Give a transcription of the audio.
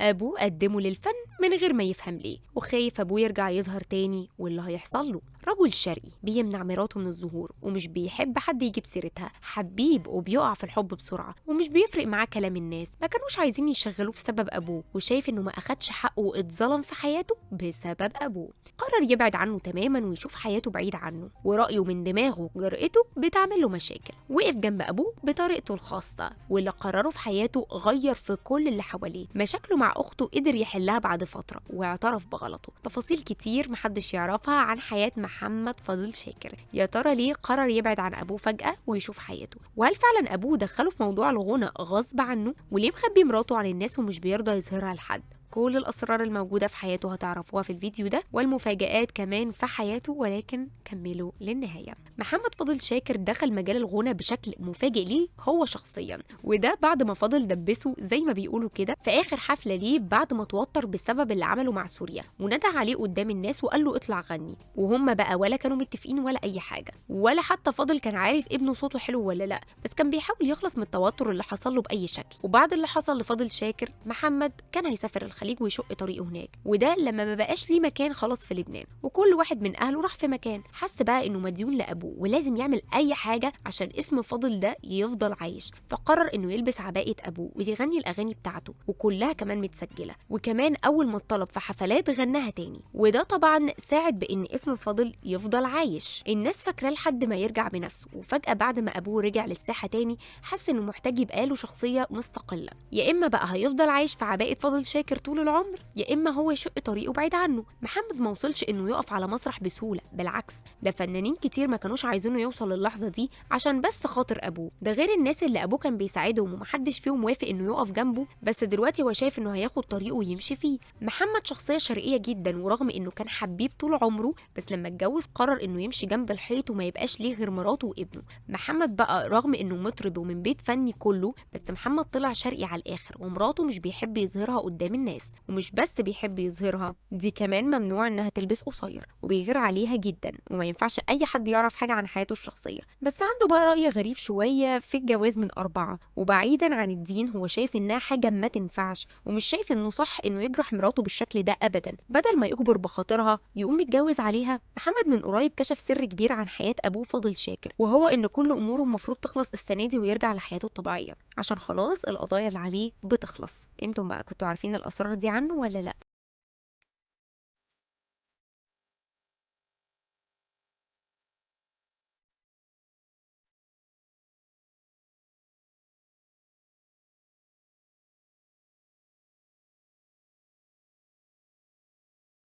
أبوه قدمه للفن من غير ما يفهم ليه، وخايف أبوه يرجع يظهر تاني واللي هيحصل له. رجل شرقي بيمنع مراته من الظهور ومش بيحب حد يجيب سيرتها، حبيب وبيقع في الحب بسرعة ومش بيفرق معاه كلام الناس. ما كانوش عايزين يشغلوه بسبب أبوه، وشايف إنه ما أخدش حقه واتظلم في حياته بسبب أبوه. قرر يبعد عنه تماما ويشوف حياته بعيد عنه، ورأيه من دماغه وجرأته بتعمل له مشاكل. وقف جنب أبوه بطريقته الخاصة، واللي قرره في حياته غير في كل اللي حواليه. مشاكله مع أخته قدر يحلها بعد فترة واعترف بغلطه. تفاصيل كتير محدش يعرفها عن حياة محمد فاضل شاكر. يا ترى ليه قرر يبعد عن أبوه فجأة ويشوف حياته؟ وهل فعلا أبوه دخله في موضوع الغنى غصب عنه؟ وليه مخبي مراته عن الناس ومش بيرضى يظهرها لحد؟ كل الأسرار الموجودة في حياته هتعرفوها في الفيديو ده، والمفاجآت كمان في حياته، ولكن كملوا للنهاية. محمد فاضل شاكر دخل مجال الغنى بشكل مفاجئ ليه هو شخصيا، وده بعد ما فاضل دبسه زي ما بيقولوا كده في آخر حفلة ليه بعد ما توتر بسبب اللي عمله مع سوريا، وندى عليه قدام الناس وقال له اطلع غني. وهم بقى ولا كانوا متفقين ولا أي حاجة، ولا حتى فاضل كان عارف ابنه صوته حلو ولا لا، بس كان بيحاول يخلص من التوتر اللي حصل له بأي شكل. وبعد اللي حصل لفاضل شاكر، محمد كان هيسافر الخليج ويشق طريقه هناك، وده لما ما بقاش ليه مكان خلاص في لبنان، وكل واحد من اهله راح في مكان. حس بقى انه مديون لابوه ولازم يعمل اي حاجه عشان اسم فاضل ده يفضل عايش، فقرر انه يلبس عباءه ابوه ويغني الاغاني بتاعته، وكلها كمان متسجله. وكمان اول ما اتطلب في حفلات غناها تاني، وده طبعا ساعد بان اسم فاضل يفضل عايش. الناس فاكراه لحد ما يرجع بنفسه، وفجاه بعد ما ابوه رجع للساحه تاني حس انه محتاج يبقى له شخصيه مستقله. يا اما بقى هيفضل عايش في عباءه فاضل شاكر طول العمر، يا اما هو يشق طريقه بعيد عنه. محمد ما وصلش انه يقف على مسرح بسهوله، بالعكس ده فنانين كتير ما كانوش عايزينه يوصل للحظه دي عشان بس خاطر ابوه. ده غير الناس اللي ابوه كان بيساعدهم ومحدش فيهم وافق انه يقف جنبه، بس دلوقتي هو شايف انه هياخد طريقه ويمشي فيه. محمد شخصيه شرقيه جدا، ورغم انه كان حبيب طول عمره، بس لما اتجوز قرر انه يمشي جنب الحيط وما يبقاش ليه غير مراته وابنه. محمد بقى رغم انه مطرب ومن بيت فني كله، بس محمد طلع شرقي على الاخر، ومراته مش بيحب يظهرها قدام الناس. ومش بس بيحب يظهرها، دي كمان ممنوع انها تلبس قصير، وبيغير عليها جدا، وما ينفعش اي حد يعرف حاجه عن حياته الشخصيه. بس عنده بقى راي غريب شويه في الجواز من اربعه، وبعيدا عن الدين هو شايف انها حاجه ما تنفعش، ومش شايف انه صح انه يجرح مراته بالشكل ده ابدا. بدل ما يجبر بخاطرها يقوم يتجوز عليها. محمد من قريب كشف سر كبير عن حياه ابوه فاضل شاكر، وهو ان كل اموره المفروض تخلص السنه دي ويرجع لحياته الطبيعيه، عشان خلاص القضايا اللي عليه بتخلص. انتم بقى كنتوا عارفين الاسرار دي عنه ولا لا؟